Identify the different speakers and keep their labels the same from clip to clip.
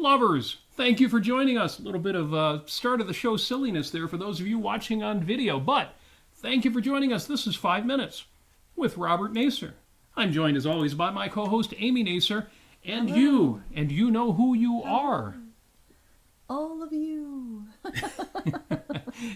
Speaker 1: Lovers, thank you for joining us. A little bit of start of the show silliness there for those of you watching on video, but thank you for joining us. This is 5 Minutes with Robert Nasir. I'm joined as always by my co-host Amy Nasir, and
Speaker 2: Hello.
Speaker 1: you know who you are.
Speaker 2: All of you.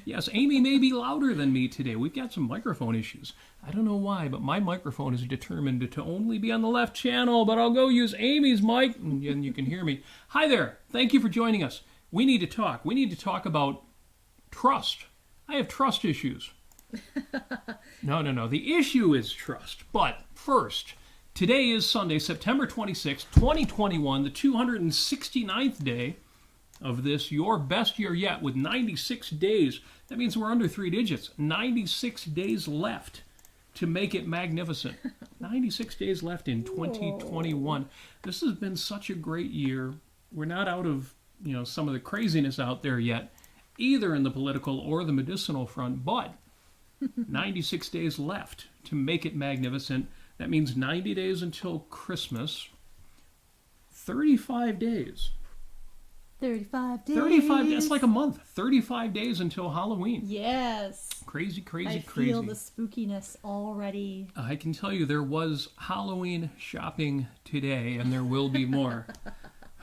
Speaker 1: Yes, Amy may be louder than me today. We've got some microphone issues. I don't know why, but my microphone is determined to only be on the left channel, but I'll go use Amy's mic, and you can hear me. Hi there. Thank you for joining us. We need to talk. We need to talk about trust. I have trust issues. No. The issue is trust. But first, today is Sunday, September 26, 2021, the 269th day of this, your best year yet, with 96 days. That means we're under 3 digits. 96 days left to make it magnificent. 96 days left in 2021. Whoa. This has been such a great year. We're not out of, some of the craziness out there yet, either in the political or the medicinal front, but 96 days left to make it magnificent. That means 90 days until Christmas. 35 days.
Speaker 2: 35 days.
Speaker 1: 35, that's like a month. 35 days until Halloween.
Speaker 2: Yes.
Speaker 1: Crazy.
Speaker 2: I feel the spookiness already.
Speaker 1: I can tell you there was Halloween shopping today, and there will be more.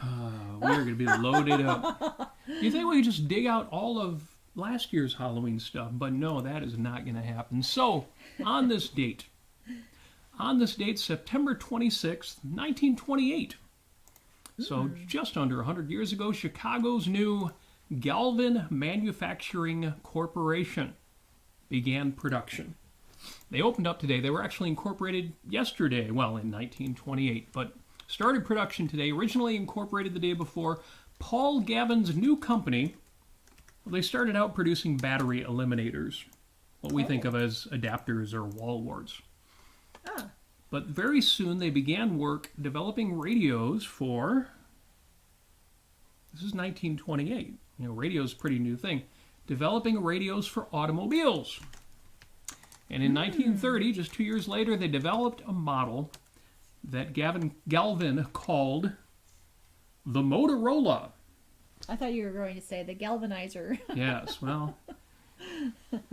Speaker 1: We're going to be loaded up. You think we could just dig out all of last year's Halloween stuff? But no, that is not going to happen. So, on this date, September 26th, 1928, so just under 100 years ago, Chicago's new Galvin Manufacturing Corporation began production. They opened up today. They were actually incorporated yesterday, well, in 1928, but started production today, originally incorporated the day before. Paul Gavin's new company, they started out producing battery eliminators, what we think of as adapters or wall warts.
Speaker 2: Ah.
Speaker 1: But very soon they began work developing radios for, this is 1928, radio's a pretty new thing, developing radios for automobiles. And in 1930, just 2 years later, they developed a model that Galvin called the Motorola.
Speaker 2: I thought you were going to say the galvanizer.
Speaker 1: Yes, well,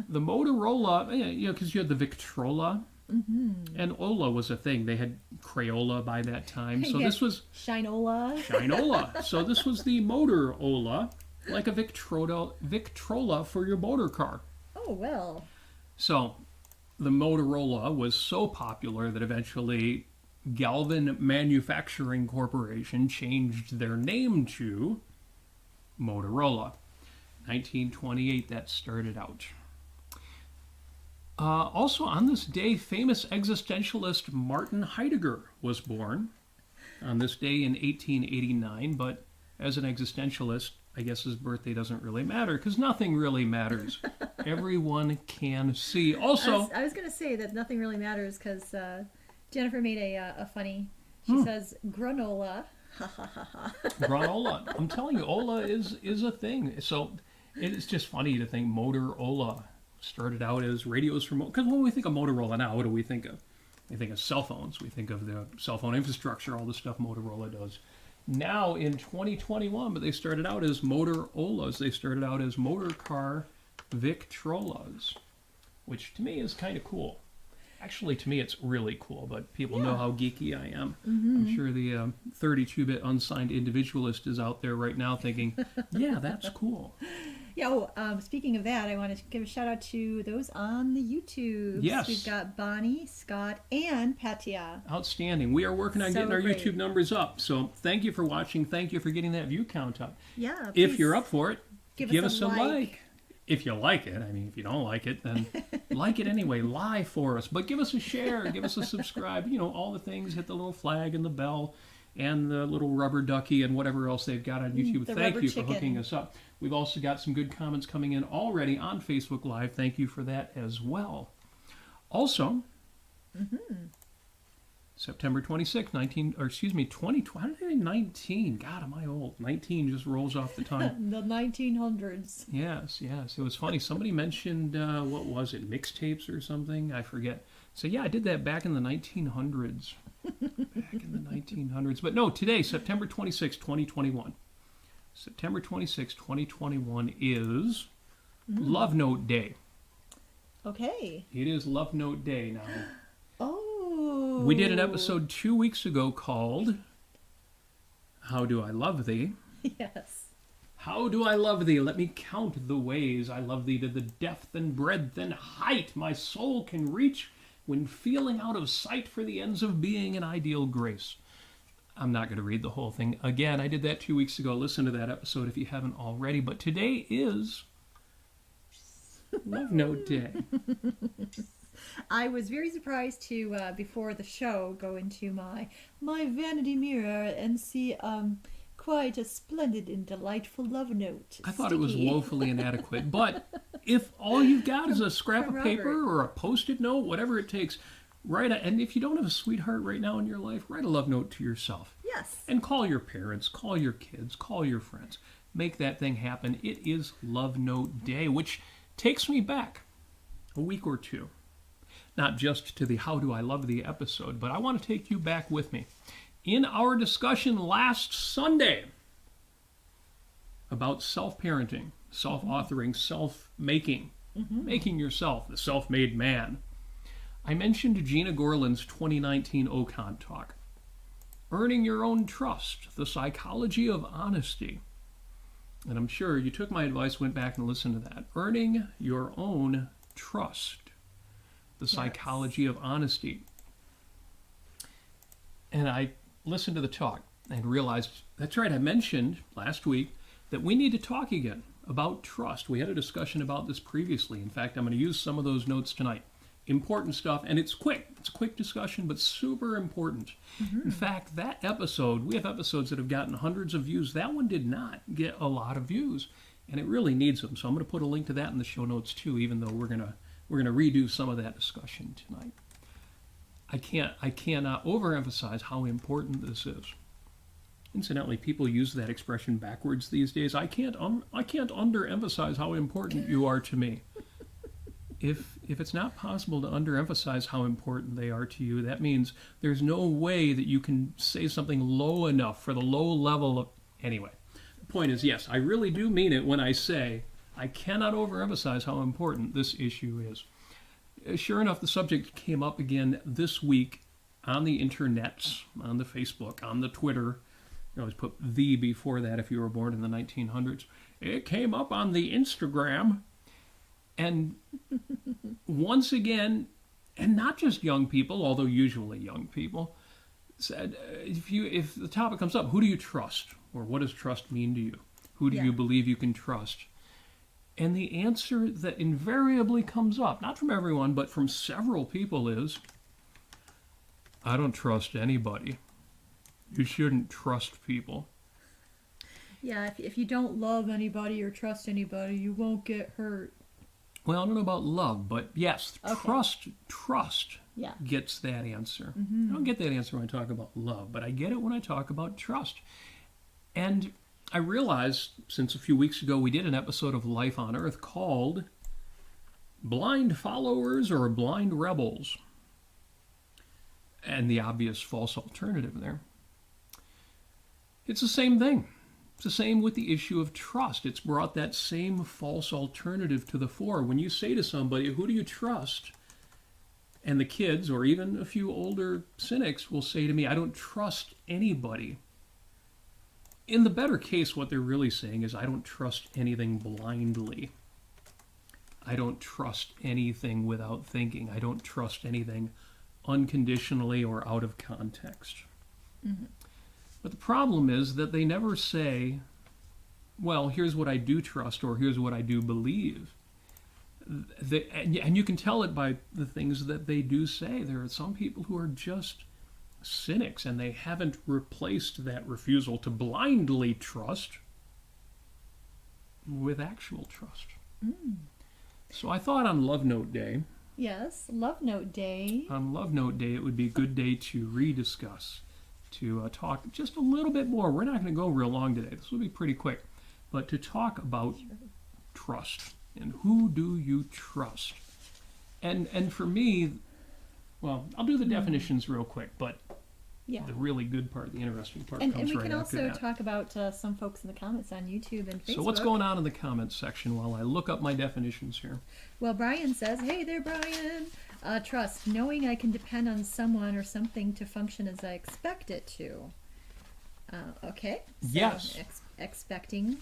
Speaker 1: the Motorola, because you had the Victrola. Mm-hmm. And Ola was a thing. They had Crayola by that time. So this was Shinola. So this was the Motorola, like a Victrola for your motor car.
Speaker 2: Oh, well.
Speaker 1: So the Motorola was so popular that eventually Galvin Manufacturing Corporation changed their name to Motorola. 1928, that started out. Also on this day, famous existentialist Martin Heidegger was born on this day in 1889, but as an existentialist, I guess his birthday doesn't really matter because nothing really matters. Everyone can see. Also,
Speaker 2: I was going to say that nothing really matters because Jennifer made a funny, she says, granola.
Speaker 1: Granola. I'm telling you, Ola is a thing. So it's just funny to think Motorola started out as radios for, because when we think of Motorola now, what do we think of? We think of cell phones. We think of the cell phone infrastructure, all the stuff Motorola does. Now in 2021, but they started out as Motorolas. They started out as motor car Victrolas, which to me is kind of cool. Actually, to me, it's really cool, but people know how geeky I am. Mm-hmm. I'm sure the 32-bit unsigned individualist is out there right now thinking, yeah, that's cool.
Speaker 2: Yeah, speaking of that, I want to give a shout out to those on the YouTube.
Speaker 1: Yes.
Speaker 2: We've got Bonnie, Scott, and Patia.
Speaker 1: Outstanding. We are working on getting our YouTube numbers up. So thank you for watching. Thank you for getting that view count up.
Speaker 2: Yeah.
Speaker 1: If you're up for it, give us a
Speaker 2: like.
Speaker 1: If you like it. I mean, if you don't like it, then like it anyway. Lie for us. But give us a share. Give us a subscribe. All the things. Hit the little flag and the bell and the little rubber ducky and whatever else they've got on YouTube. Thank you for hooking us up. We've also got some good comments coming in already on Facebook Live. Thank you for that as well. Also, September 26th, 2020. How did I say 19? God, am I old? 19 just rolls off the tongue.
Speaker 2: The 1900s.
Speaker 1: Yes. It was funny. Somebody mentioned, what was it, mixtapes or something? I forget. So yeah, I did that back in the 1900s. Back in the 1900s. But no, today, September 26th, 2021. September 26, 2021 is Love Note Day.
Speaker 2: Okay.
Speaker 1: It is Love Note Day now.
Speaker 2: Oh.
Speaker 1: We did an episode 2 weeks ago called How Do I Love Thee?
Speaker 2: Yes.
Speaker 1: How do I love thee? Let me count the ways I love thee to the depth and breadth and height my soul can reach when feeling out of sight for the ends of being an ideal grace. I'm not going to read the whole thing again. I did that 2 weeks ago. Listen to that episode if you haven't already. But today is Love Note Day.
Speaker 2: I was very surprised to, before the show, go into my vanity mirror and see quite a splendid and delightful love note.
Speaker 1: I thought it was woefully inadequate. But if all you've got is a scrap of paper or a Post-it note, whatever it takes, and if you don't have a sweetheart right now in your life, write a love note to yourself.
Speaker 2: Yes.
Speaker 1: And call your parents, call your kids, call your friends. Make that thing happen. It is Love Note Day, which takes me back a week or two. Not just to the How Do I Love Thee episode, but I want to take you back with me. In our discussion last Sunday about self-parenting, self-authoring, self-making, making yourself the self-made man, I mentioned Gena Gorlin's 2019 Ocon talk. Earning your own trust, the psychology of honesty. And I'm sure you took my advice, went back and listened to that. Earning your own trust, the psychology of honesty. And I listened to the talk and realized, that's right, I mentioned last week that we need to talk again about trust. We had a discussion about this previously. In fact, I'm going to use some of those notes tonight. Important stuff, and it's quick. It's a quick discussion, but super important. In fact, that episode, we have episodes that have gotten hundreds of views. That one did not get a lot of views, and it really needs them. So I'm going to put a link to that in the show notes too, even though we're going to redo some of that discussion tonight. I cannot overemphasize how important this is. Incidentally, people use that expression backwards these days. I can't underemphasize how important you are to me. If it's not possible to underemphasize how important they are to you, that means there's no way that you can say something low enough for the low level of... Anyway, the point is, yes, I really do mean it when I say I cannot overemphasize how important this issue is. Sure enough, the subject came up again this week on the internets, on the Facebook, on the Twitter. You always put "the" before that if you were born in the 1900s. It came up on the Instagram. And once again, and not just young people, although usually young people, said, if the topic comes up, who do you trust? Or what does trust mean to you? Who do you believe you can trust? And the answer that invariably comes up, not from everyone, but from several people is, I don't trust anybody. You shouldn't trust people.
Speaker 2: Yeah, if you don't love anybody or trust anybody, you won't get hurt.
Speaker 1: Well, I don't know about love, but yes, trust gets that answer. I don't get that answer when I talk about love, but I get it when I talk about trust. And I realized, since a few weeks ago we did an episode of Life on Earth called Blind Followers or Blind Rebels, and the obvious false alternative there. It's the same thing. It's the same with the issue of trust. It's brought that same false alternative to the fore. When you say to somebody, who do you trust? And the kids, or even a few older cynics, will say to me, I don't trust anybody. In the better case, what they're really saying is, I don't trust anything blindly. I don't trust anything without thinking. I don't trust anything unconditionally or out of context. But the problem is that they never say, well, here's what I do trust, or here's what I do believe. And you can tell it by the things that they do say. There are some people who are just cynics, and they haven't replaced that refusal to blindly trust with actual trust. So I thought on Love Note Day...
Speaker 2: Yes, Love Note Day.
Speaker 1: On Love Note Day, it would be a good day to rediscuss, to talk just a little bit more. We're not going to go real long today. This will be pretty quick. But to talk about trust. And who do you trust? And for me, well, I'll do the definitions real quick, but
Speaker 2: Yeah.
Speaker 1: The really good part, the interesting part
Speaker 2: And
Speaker 1: comes
Speaker 2: we
Speaker 1: right
Speaker 2: can
Speaker 1: after
Speaker 2: also
Speaker 1: that.
Speaker 2: talk about some folks in the comments on YouTube and Facebook.
Speaker 1: So what's going on in the comments section while I look up my definitions here?
Speaker 2: Well, Brian says, hey there, Brian. Trust, knowing I can depend on someone or something to function as I expect it to. Okay. So
Speaker 1: Yes.
Speaker 2: Expecting.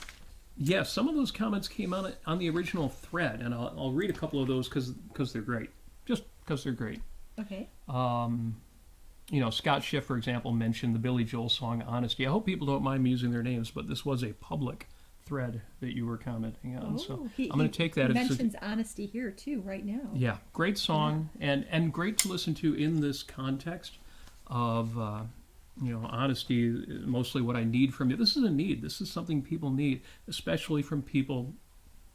Speaker 1: Yes, some of those comments came on the original thread, and I'll read a couple of those because they're great. Just because they're great.
Speaker 2: Okay.
Speaker 1: Scott Schiff, for example, mentioned the Billy Joel song Honesty. I hope people don't mind me using their names, but this was a public thread that you were commenting on. So I'm going to take that.
Speaker 2: He mentions honesty here, too, right now.
Speaker 1: Yeah, great song, and great to listen to in this context of, honesty, mostly what I need from you. This is a need. This is something people need, especially from people,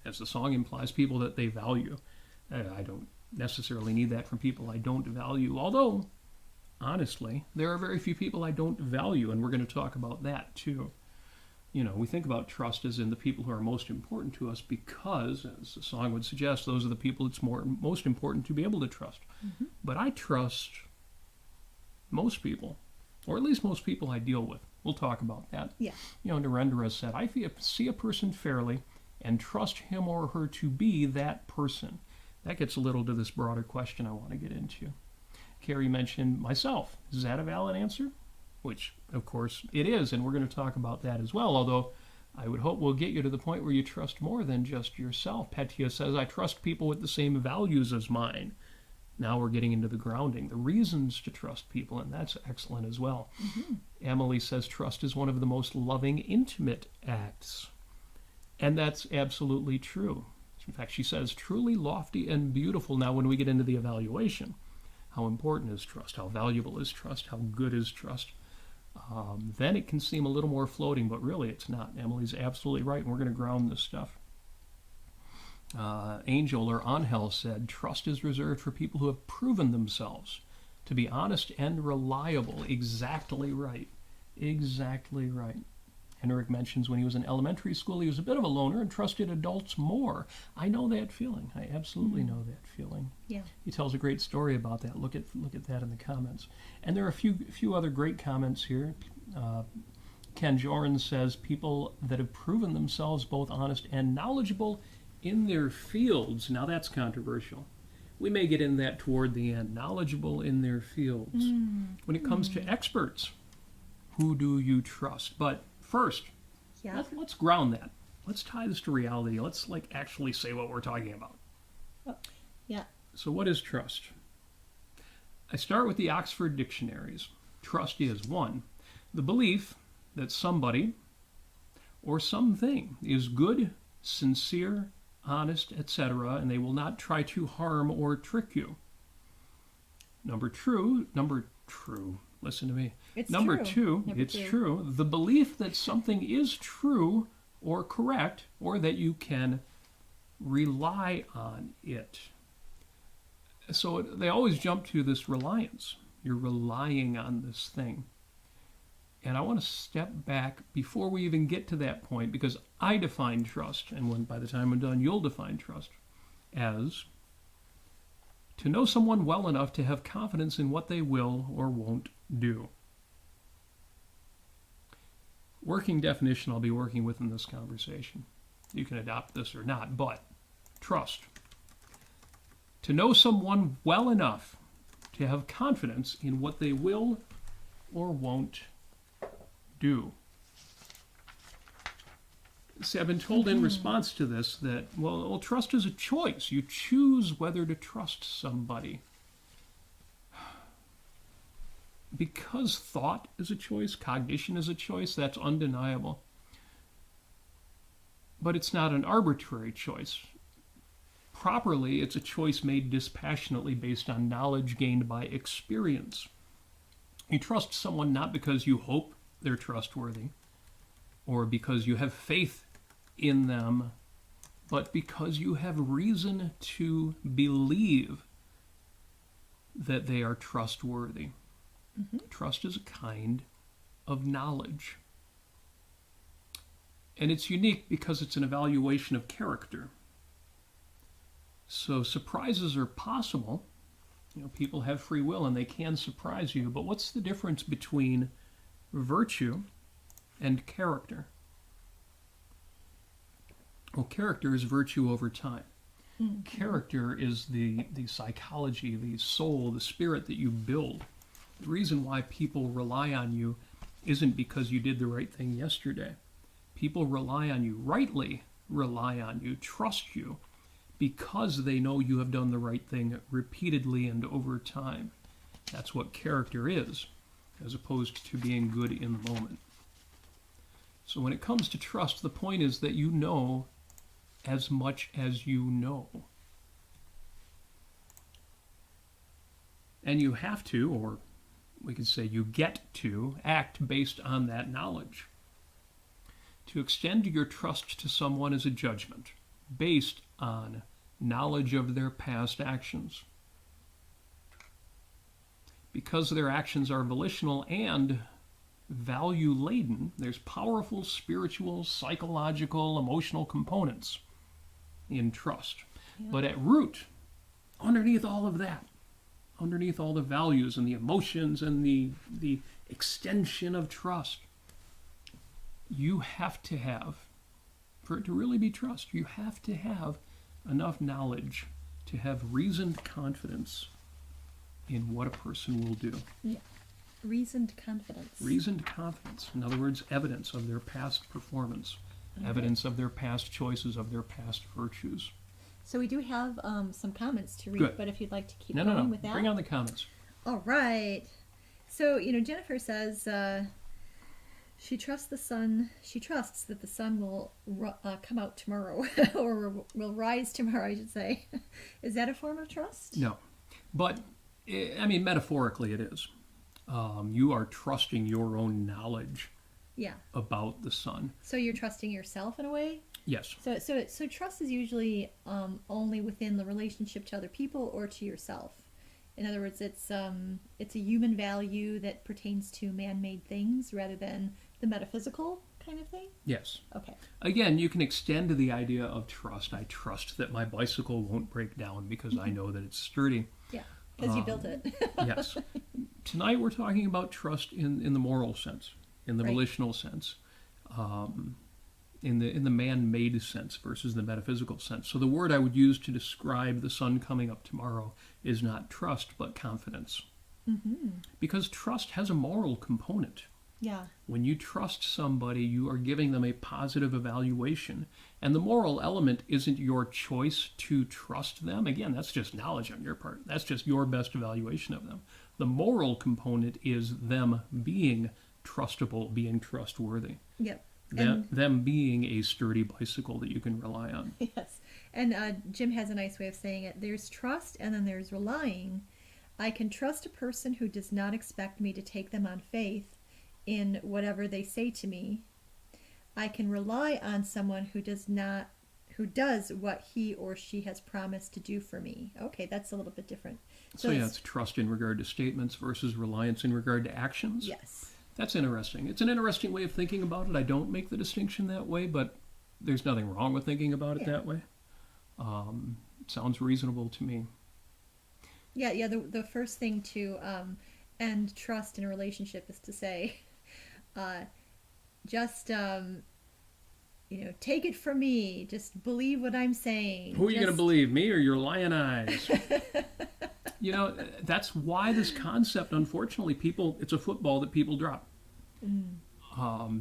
Speaker 1: as the song implies, people that they value. I don't necessarily need that from people I don't value, although honestly, there are very few people I don't value, and we're going to talk about that too. We think about trust as in the people who are most important to us because, as the song would suggest, those are the people it's most important to be able to trust. Mm-hmm. But I trust most people, or at least most people I deal with. We'll talk about that.
Speaker 2: Yeah.
Speaker 1: Narendra said, I see a person fairly and trust him or her to be that person. That gets a little to this broader question I want to get into. Carrie mentioned myself. Is that a valid answer? Which, of course, it is, and we're going to talk about that as well, although I would hope we'll get you to the point where you trust more than just yourself. Petya says, I trust people with the same values as mine. Now we're getting into the grounding, the reasons to trust people, and that's excellent as well. Mm-hmm. Emily says, trust is one of the most loving, intimate acts. And that's absolutely true. In fact, she says, truly lofty and beautiful. Now, when we get into the evaluation, how important is trust? How valuable is trust? How good is trust? Then it can seem a little more floating, but really it's not. Emily's absolutely right, and we're going to ground this stuff. Angel or Angel said, trust is reserved for people who have proven themselves to be honest and reliable. Exactly right. Exactly right. Henrik mentions when he was in elementary school, he was a bit of a loner and trusted adults more. I know that feeling. I absolutely know that feeling.
Speaker 2: Yeah.
Speaker 1: He tells a great story about that. Look at that in the comments. And there are a few other great comments here. Ken Joran says, people that have proven themselves both honest and knowledgeable in their fields. Now that's controversial. We may get in that toward the end. Knowledgeable in their fields. When it comes to experts, who do you trust? But first, let's ground that. Let's tie this to reality. Let's actually say what we're talking about.
Speaker 2: Yeah.
Speaker 1: So what is trust? I start with the Oxford dictionaries. Trust is 1, the belief that somebody or something is good, sincere, honest, etc., and they will not try to harm or trick you. Number true. Listen to me.
Speaker 2: It's
Speaker 1: Number
Speaker 2: true.
Speaker 1: 2, it's true. The belief that something is true or correct, or that you can rely on it. So they always jump to this reliance. You're relying on this thing. And I want to step back before we even get to that point, because I define trust, and by the time I'm done, you'll define trust, as to know someone well enough to have confidence in what they will or won't do. Working definition I'll be working with in this conversation. You can adopt this or not, but trust. To know someone well enough to have confidence in what they will or won't do. See, I've been told in response to this that, well, trust is a choice. You choose whether to trust somebody. Because thought is a choice, cognition is a choice, that's undeniable. But it's not an arbitrary choice. Properly, it's a choice made dispassionately based on knowledge gained by experience. You trust someone not because you hope they're trustworthy or because you have faith in them, but because you have reason to believe that they are trustworthy. Trust is a kind of knowledge. And it's unique because it's an evaluation of character. So surprises are possible, People have free will and they can surprise you, but what's the difference between virtue and character? Well, character is virtue over time.
Speaker 2: Mm-hmm.
Speaker 1: Character is the psychology, the soul, the spirit that you build. The reason why people rely on you isn't because you did the right thing yesterday. People rely on you, rightly rely on you, trust you, because they know you have done the right thing repeatedly and over time. That's what character is, as opposed to being good in the moment. So when it comes to trust, the point is that you know as much as you know. And you have to, or we could say you get to, act based on that knowledge. To extend your trust to someone is a judgment based on knowledge of their past actions. Because their actions are volitional and value-laden, there's powerful spiritual, psychological, emotional components in trust.
Speaker 2: Yeah.
Speaker 1: But at root, underneath all of that, underneath all the values and the emotions and the extension of trust, you have to have, for it to really be trust, you have to have enough knowledge to have reasoned confidence in what a person will do.
Speaker 2: Yeah. Reasoned confidence.
Speaker 1: Reasoned confidence. In other words, evidence of their past performance,
Speaker 2: Okay.
Speaker 1: evidence of their past choices, of their past virtues.
Speaker 2: So we do have some comments to read,
Speaker 1: Good.
Speaker 2: but if you'd like to keep
Speaker 1: No,
Speaker 2: going with that.
Speaker 1: Bring on the comments.
Speaker 2: All right. So, Jennifer says she trusts that the sun will come out tomorrow, or will rise tomorrow, I should say. Is that a form of trust?
Speaker 1: No. But, metaphorically it is. You are trusting your own knowledge about the sun.
Speaker 2: So you're trusting yourself in a way?
Speaker 1: Yes.
Speaker 2: So trust is usually only within the relationship to other people or to yourself. In other words, it's a human value that pertains to man-made things rather than the metaphysical kind of thing?
Speaker 1: Yes.
Speaker 2: Okay.
Speaker 1: Again, you can extend to the idea of trust. I trust that my bicycle won't break down because I know that it's sturdy.
Speaker 2: Yeah, because you built it.
Speaker 1: Yes. Tonight we're talking about trust in the moral sense, in the
Speaker 2: Right.
Speaker 1: volitional sense, in the man-made sense versus the metaphysical sense. So the word I would use to describe the sun coming up tomorrow is not trust, but confidence.
Speaker 2: Mm-hmm.
Speaker 1: Because trust has a moral component.
Speaker 2: Yeah.
Speaker 1: When you trust somebody, you are giving them a positive evaluation. And the moral element isn't your choice to trust them. Again, that's just knowledge on your part. That's just your best evaluation of them. The moral component is them being trustable, being trustworthy.
Speaker 2: Yep.
Speaker 1: Them being a sturdy bicycle that you can rely on.
Speaker 2: Yes. And Jim has a nice way of saying it. There's trust and then there's relying. I can trust a person who does not expect me to take them on faith in whatever they say to me. I can rely on someone who does what he or she has promised to do for me. Okay, that's a little bit different.
Speaker 1: So it's trust in regard to statements versus reliance in regard to actions.
Speaker 2: Yes.
Speaker 1: That's interesting. It's an interesting way of thinking about it. I don't make the distinction that way, but there's nothing wrong with thinking about it that way. Sounds reasonable to me.
Speaker 2: Yeah. The first thing to end trust in a relationship is to say, take it from me. Just believe what I'm saying.
Speaker 1: Who are you going to believe, me or your lion eyes? That's why this concept, unfortunately, it's a football that people drop.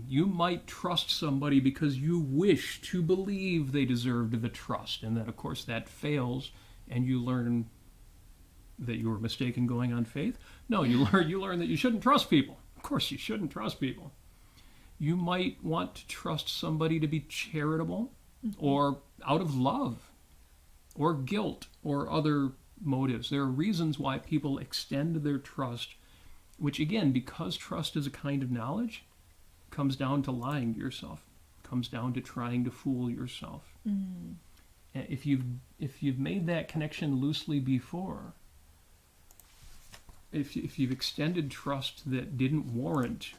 Speaker 1: You might trust somebody because you wish to believe they deserved the trust, and that, of course, that fails, and you learn that you were mistaken going on faith. No, you learn that you shouldn't trust people. Of course, you shouldn't trust people. You might want to trust somebody to be charitable, or out of love, or guilt, or other motives. There are reasons why people extend their trust, which again, because trust is a kind of knowledge, comes down to lying to yourself, comes down to trying to fool yourself. If you've made that connection loosely before, if you've extended trust that didn't warrant,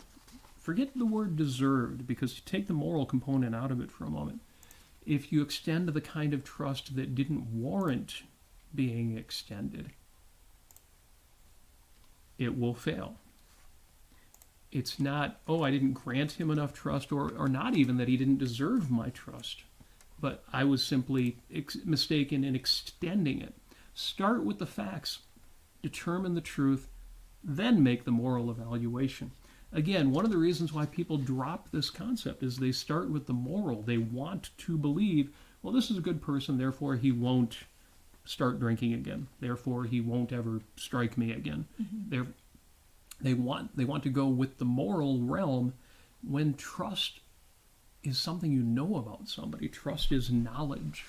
Speaker 1: forget the word deserved, because you take the moral component out of it for a moment. If you extend the kind of trust that didn't warrant being extended, it will fail. It's not, oh, I didn't grant him enough trust, or not even that he didn't deserve my trust, but I was simply mistaken in extending it. Start with the facts, determine the truth, then make the moral evaluation. Again, one of the reasons why people drop this concept is they start with the moral. They want to believe, well, this is a good person, therefore he won't start drinking again. Therefore he won't ever strike me again. Mm-hmm. They want to go with the moral realm when trust is something you know about somebody. Trust is knowledge.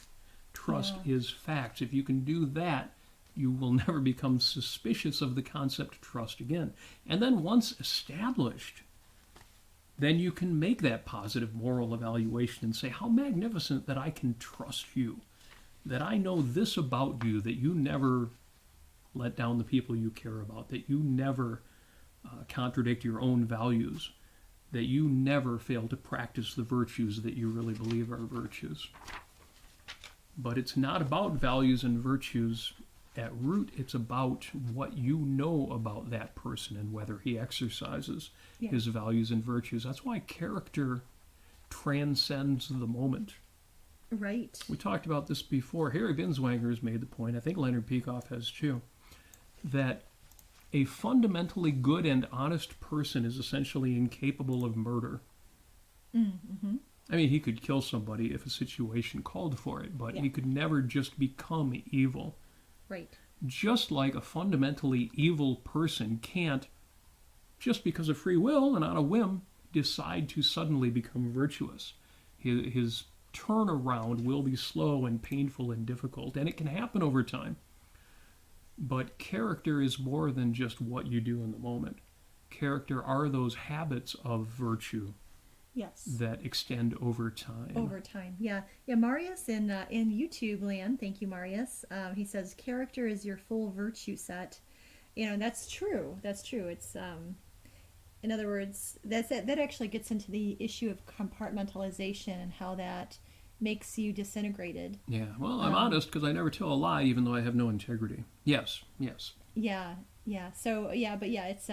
Speaker 1: Trust is facts. If you can do that, you will never become suspicious of the concept trust again. And then once established, then you can make that positive moral evaluation and say, how magnificent that I can trust you, that I know this about you, that you never let down the people you care about, that you never contradict your own values, that you never fail to practice the virtues that you really believe are virtues. But it's not about values and virtues at root. It's about what you know about that person and whether he exercises his values and virtues. That's why character transcends the moment.
Speaker 2: Right.
Speaker 1: We talked about this before. Harry Binswanger has made the point, I think Leonard Peikoff has too, that a fundamentally good and honest person is essentially incapable of murder.
Speaker 2: Mm-hmm.
Speaker 1: I mean, he could kill somebody if a situation called for it, but he could never just become evil.
Speaker 2: Right.
Speaker 1: Just like a fundamentally evil person can't, just because of free will and on a whim, decide to suddenly become virtuous. His turnaround will be slow and painful and difficult, and it can happen over time. But character is more than just what you do in the moment. Character are those habits of virtue that extend over time.
Speaker 2: Over time, yeah. Marius in YouTube land, thank you, Marius. He says character is your full virtue set. That's true. That's true. It's in other words, that actually gets into the issue of compartmentalization and how that makes you disintegrated.
Speaker 1: Yeah, well, I'm honest because I never tell a lie, even though I have no integrity. Yes.
Speaker 2: Yeah. So, it's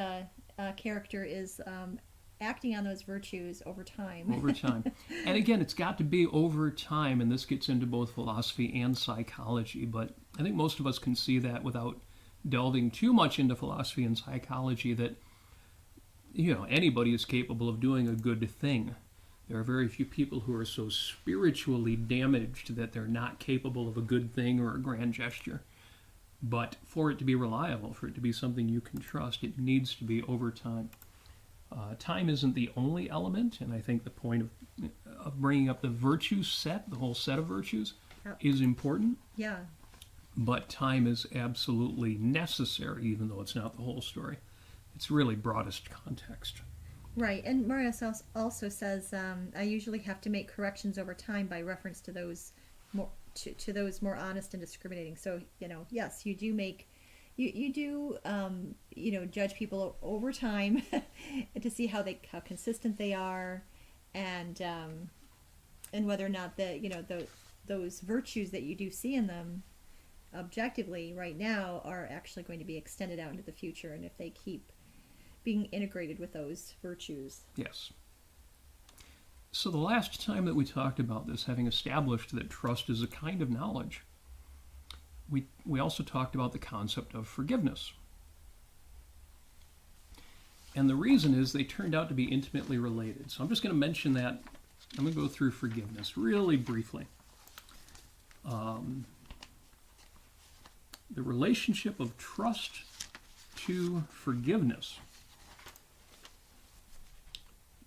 Speaker 2: character is acting on those virtues over time.
Speaker 1: Over time. And again, it's got to be over time, and this gets into both philosophy and psychology, but I think most of us can see that without delving too much into philosophy and psychology, that anybody is capable of doing a good thing. There are very few people who are so spiritually damaged that they're not capable of a good thing or a grand gesture. But for it to be reliable, for it to be something you can trust, it needs to be over time. Time isn't the only element, and I think the point of bringing up the virtue set, the whole set of virtues, is important.
Speaker 2: Yeah.
Speaker 1: But time is absolutely necessary, even though it's not the whole story. It's really broadest context.
Speaker 2: Right, and Marius also says, I usually have to make corrections over time by reference to those more to those more honest and discriminating. So, yes, you do make, you do, judge people over time to see how consistent they are, and whether or not those virtues that you do see in them objectively right now are actually going to be extended out into the future, and if they keep being integrated with those virtues.
Speaker 1: Yes. So the last time that we talked about this, having established that trust is a kind of knowledge, we also talked about the concept of forgiveness. And the reason is they turned out to be intimately related. So I'm just going to mention that. I'm going to go through forgiveness really briefly. The relationship of trust to forgiveness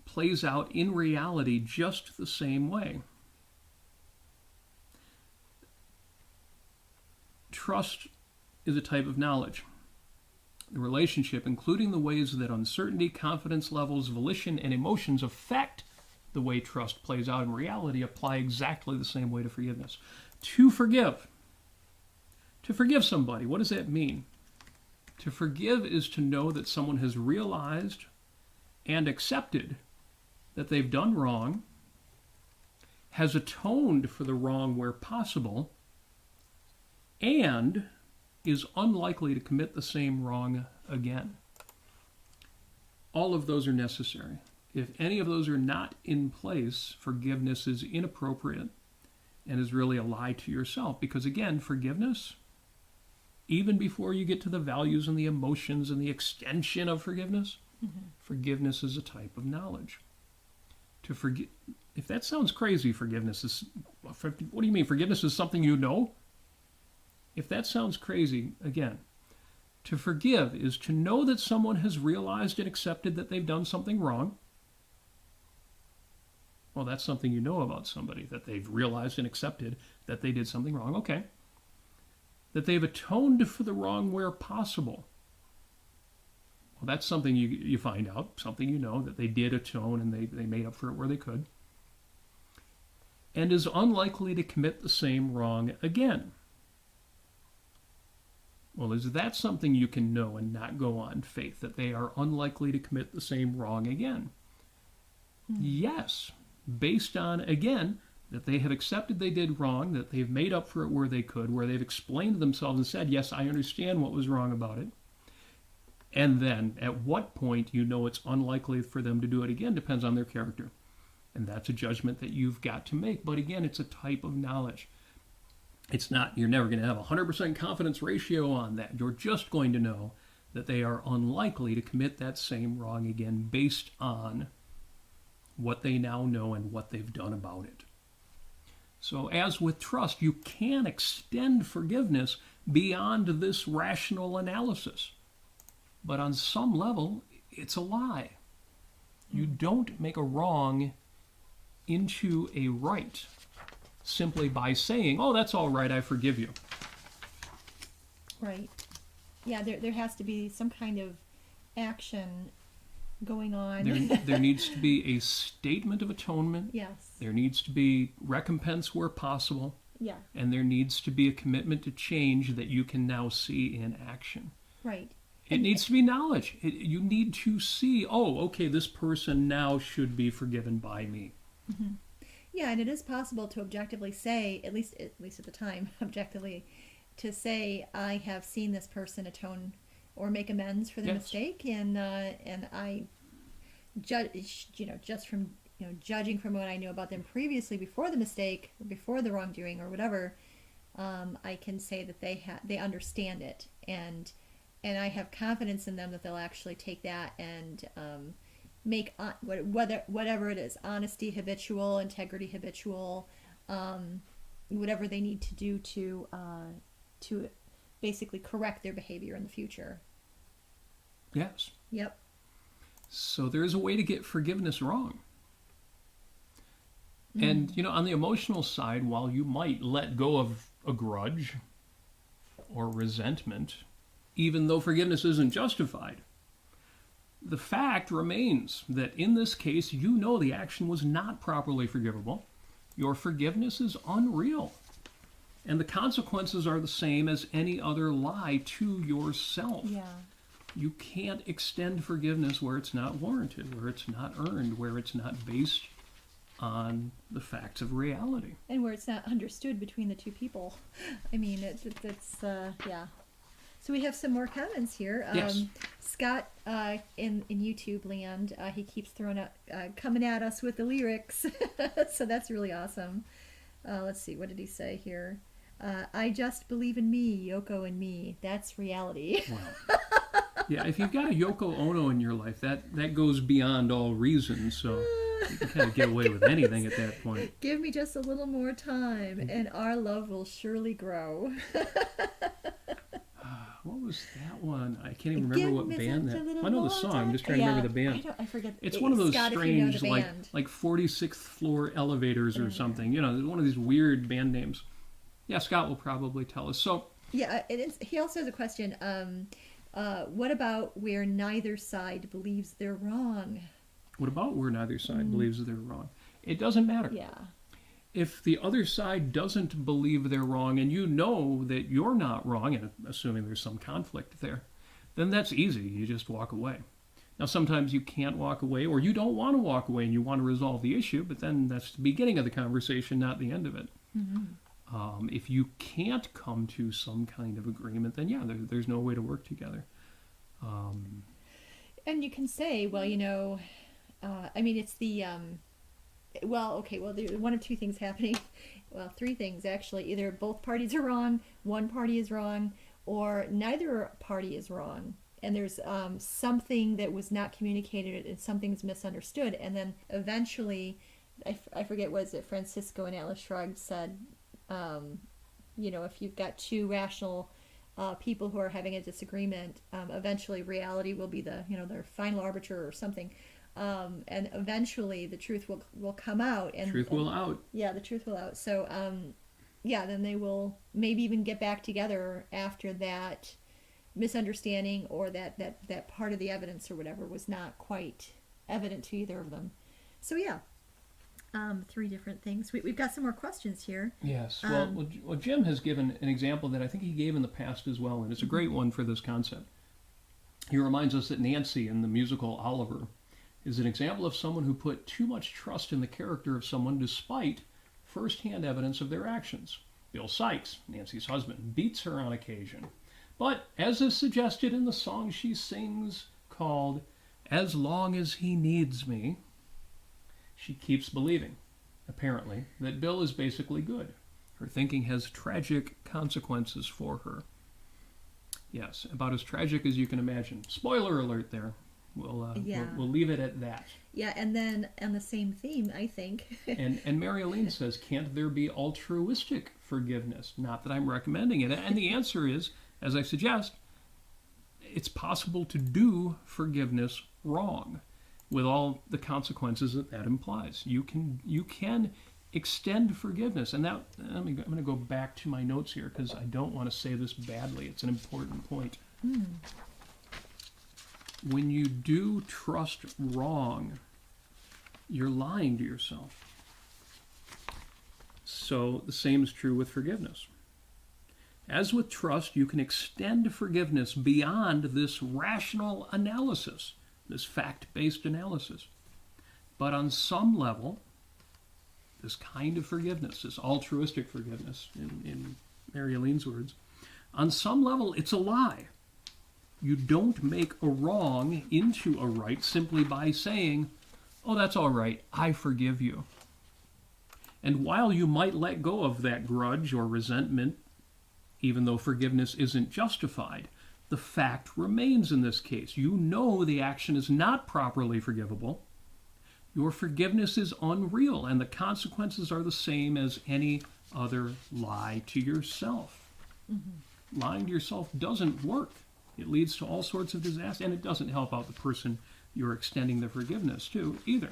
Speaker 1: plays out in reality just the same way. Trust is a type of knowledge. The relationship, including the ways that uncertainty, confidence levels, volition, and emotions affect the way trust plays out in reality, apply exactly the same way to forgiveness. To forgive somebody, what does that mean? To forgive is to know that someone has realized and accepted that they've done wrong, has atoned for the wrong where possible, and is unlikely to commit the same wrong again. all of those are necessary. If any of those are not in place, forgiveness is inappropriate and is really a lie to yourself. Because again, forgiveness, even before you get to the values and the emotions and the extension of forgiveness, forgiveness is a type of knowledge. To forgive, if that sounds crazy, forgiveness is, what do you mean? Forgiveness is something you know? If that sounds crazy, again, to forgive is to know that someone has realized and accepted that they've done something wrong. Well, that's something you know about somebody, that they've realized and accepted that they did something wrong. Okay. That they've atoned for the wrong where possible. Well, that's something you find out, something you know, that they did atone and they made up for it where they could. And is unlikely to commit the same wrong again. Well, is that something you can know and not go on faith, that they are unlikely to commit the same wrong again? Yes, based on, again, that they have accepted they did wrong, that they've made up for it where they could, where they've explained to themselves and said, yes, I understand what was wrong about it. And then, at what point you know it's unlikely for them to do it again depends on their character. And that's a judgment that you've got to make. But again, it's a type of knowledge. It's not, you're never going to have a 100% confidence ratio on that. You're just going to know that they are unlikely to commit that same wrong again based on what they now know and what they've done about it. So as with trust, you can extend forgiveness beyond this rational analysis. But on some level, it's a lie. You don't make a wrong into a right simply by saying, oh, that's all right, I forgive you.
Speaker 2: Right. Yeah, there has to be some kind of action going on.
Speaker 1: There needs to be a statement of atonement.
Speaker 2: Yes.
Speaker 1: There needs to be recompense where possible.
Speaker 2: Yeah.
Speaker 1: And there needs to be a commitment to change that you can now see in action.
Speaker 2: Right.
Speaker 1: It needs to be knowledge. You need to see, oh, okay, this person now should be forgiven by me.
Speaker 2: Mm-hmm. Yeah, and it is possible to objectively say, at least at the time, objectively, to say, I have seen this person atone or make amends for their mistake, and I judge, just from judging from what I knew about them previously, before the mistake, or before the wrongdoing, or whatever, I can say that they understand it, and I have confidence in them that they'll actually take that and make whatever it is, honesty habitual, integrity habitual, whatever they need to do to basically correct their behavior in the future.
Speaker 1: Yes.
Speaker 2: Yep.
Speaker 1: So there is a way to get forgiveness wrong. And, on the emotional side, while you might let go of a grudge or resentment, even though forgiveness isn't justified, the fact remains that in this case, the action was not properly forgivable. Your forgiveness is unreal. And the consequences are the same as any other lie to yourself.
Speaker 2: Yeah.
Speaker 1: You can't extend forgiveness where it's not warranted, where it's not earned, where it's not based on the facts of reality.
Speaker 2: And where it's not understood between the two people. I mean, it's yeah. So we have some more comments here.
Speaker 1: Yes.
Speaker 2: Scott in YouTube land, he keeps throwing out, coming at us with the lyrics. So that's really awesome. Let's see, what did he say here? I just believe in me, Yoko and me. That's reality.
Speaker 1: Wow. Yeah, if you've got a Yoko Ono in your life, that goes beyond all reason, so you can kind of get away with anything at that point.
Speaker 2: Give me just a little more time, and our love will surely grow.
Speaker 1: What was that one? I can't even remember what band that.
Speaker 2: I
Speaker 1: know the song. I'm just trying to remember the band.
Speaker 2: I forget.
Speaker 1: It's one of those
Speaker 2: Scott,
Speaker 1: strange,
Speaker 2: you know
Speaker 1: like 46th floor elevators or something. One of these weird band names. Yeah, Scott will probably tell us. So
Speaker 2: yeah, it is. He also has a question. What about where neither side believes they're wrong?
Speaker 1: What about where neither side believes they're wrong? It doesn't matter.
Speaker 2: Yeah.
Speaker 1: If the other side doesn't believe they're wrong and you know that you're not wrong, and assuming there's some conflict there, then that's easy. You just walk away. Now, sometimes you can't walk away, or you don't want to walk away and you want to resolve the issue, but then that's the beginning of the conversation, not the end of it. Mm-hmm. If you can't come to some kind of agreement, then yeah, there's no way to work together.
Speaker 2: And you can say, well, I mean, it's the, there's one of two things happening. Well, three things, actually. Either both parties are wrong, one party is wrong, or neither party is wrong. And there's something that was not communicated and something's misunderstood. And then eventually, I forget, was it Francisco and Atlas Shrugged said, if you've got two rational people who are having a disagreement, eventually reality will be their final arbiter or something. And eventually the truth will come out. And
Speaker 1: Truth will out.
Speaker 2: Yeah, the truth will out. So, then they will maybe even get back together after that misunderstanding or that part of the evidence or whatever was not quite evident to either of them. So, yeah. Three different things. We've got some more questions here.
Speaker 1: Yes. Well, Jim has given an example that I think he gave in the past as well, and it's a great one for this concept. He reminds us that Nancy in the musical Oliver is an example of someone who put too much trust in the character of someone despite first-hand evidence of their actions. Bill Sikes, Nancy's husband, beats her on occasion. But, as is suggested in the song she sings called As Long as He Needs Me, she keeps believing, apparently, that Bill is basically good. Her thinking has tragic consequences for her. Yes, about as tragic as you can imagine. Spoiler alert there. We'll leave it at that.
Speaker 2: Yeah, and then on the same theme, I think.
Speaker 1: and Mary Elaine says, can't there be altruistic forgiveness? Not that I'm recommending it. And the answer is, as I suggest, it's possible to do forgiveness wrong, with all the consequences that implies. You can extend forgiveness. And that, I'm going to go back to my notes here because I don't want to say this badly. It's an important point. When you do trust wrong, you're lying to yourself. So the same is true with forgiveness. As with trust, you can extend forgiveness beyond this rational analysis, this fact-based analysis. But on some level, this kind of forgiveness, this altruistic forgiveness, in Mary Elaine's words, on some level, it's a lie. You don't make a wrong into a right simply by saying, oh, that's all right, I forgive you. And while you might let go of that grudge or resentment, even though forgiveness isn't justified, the fact remains in this case. You know the action is not properly forgivable. Your forgiveness is unreal, and the consequences are the same as any other lie to yourself. Mm-hmm. Lying to yourself doesn't work. It leads to all sorts of disaster, and it doesn't help out the person you're extending the forgiveness to either.